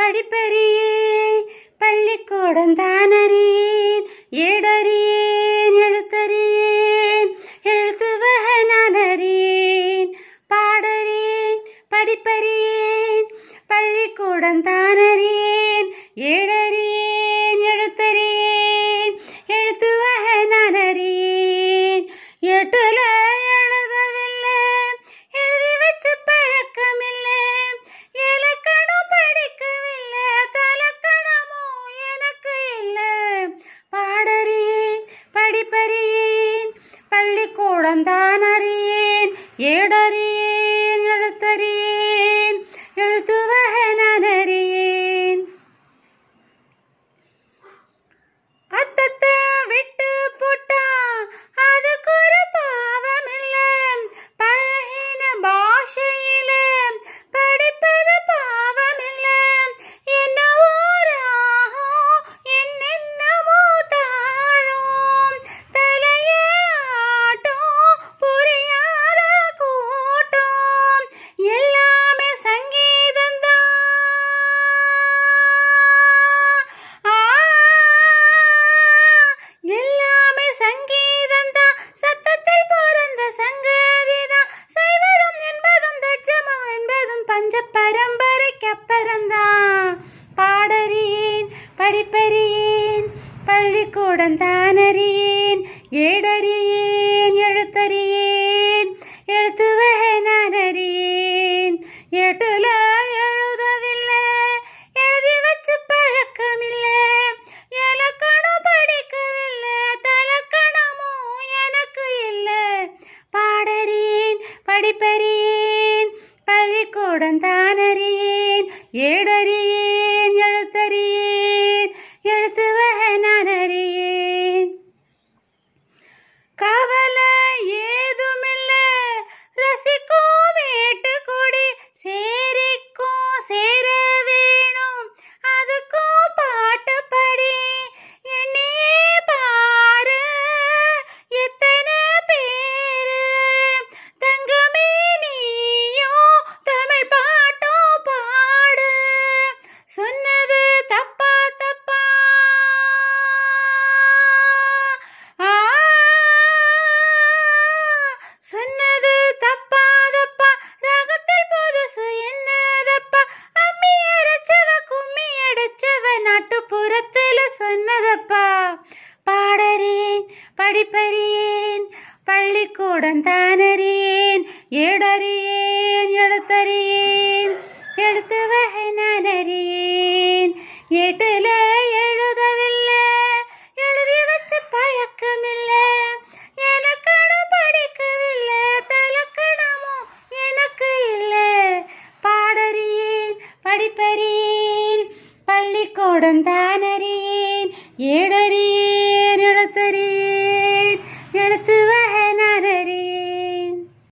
படிப்பறியேன் பள்ளிக்கூடம் தானறியேன் ஏடறியேன் எழுத்தறியேன் எழுத்து வகை நான் அறியேன் பாடறியேன் படிப்பறியேன் பள்ளிக்கூடம் தானறியேன் ஏடறியேன் எழுத்தறியேன் எழுத்து வகை நான் அறியேன் எட்டுல எழுதவில்லை எழுதி வச்ச பழக்கமில்லை இலக்கணம் படிக்கவில்லை தலக்கணமும் எனக்கு இல்லை பாடறியேன் படிப்பறியேன் பள்ளிக்கூடம் தான் அறியேன் ஏடறியேன் எழுத்தறியேன் எழுத்து வகை நான் அறியேன் அத்தத்தை விட்டு போட்டா அதுக்கு ஒரு பாவம் இல்லை பழகின பாஷையில படிப்பது பாவம் இல்லை என்ன ஊராகும் என்னென்னமோ தாழும் தலையே ஆட்டும் புரியாத கூட்டம் எல்லாமே சங்கீதந்தான் எல்லாமே சங்கீதந்தான் சத்தத்தில் பிறந்த சங்கதிதான் சைவரும் என்பதும் தட்சமம் என்பதும் பஞ்ச பரம்பரைக்கு அப்புறம்தான் பாடறியேன் படிப்பறியேன் பள்ளிக்கூடம் தானறியேன் ஏடறியேன் எழுத்தறியேன் எழுத்து வகை நான் அறியேன் எட்டுல எழுதவில்லை எழுதி வச்ச பழக்கமில்லை இலக்கணம் படிக்கவில்லை தலக்கணமும் எனக்கு இல்லை பாடறியேன் படிப்பறியேன் பள்ளிக்கூடம் தானறியேன் ஏடறியேன் எழுத்தறியேன் எழுத்து வகை நான் அறியேன் கவலை ஏதுமில்லை ரசிக்கும் மேட்டுக்குடி சேரிக்கும் சேர வேணும் அதுக்கும் பாட்டு படி எண்ணியே பாரு எத்தனை பேரு தங்கமே நீயும் தமிழ் பாட்டும் பாடு சொன்னது தப்பா தப்பா சொன்னது தப்பா தப்பா ராகத்தில் புதுசு என்னதப்பா அம்மி அரைச்சவ கும்மி அடிச்சவ நாட்டுப்புறத்துல சொன்னதப்பா பாடறியேன் படிப்பறியேன் பள்ளிக்கூடம் தானறியேன் ஏடறியேன் எழுத்தறியேன் எழுத்து வகை நான் அறியேன் எட்டுல எழுதவில்லை எழுதி வச்ச பழக்கமில்லை இலக்கணம் படிக்கவில்லை தலக்கணமும் எனக்கு இல்லை பாடறியேன் படிப்பறியேன் பள்ளிக்கூடம் தானறியேன் ஏடறியேன்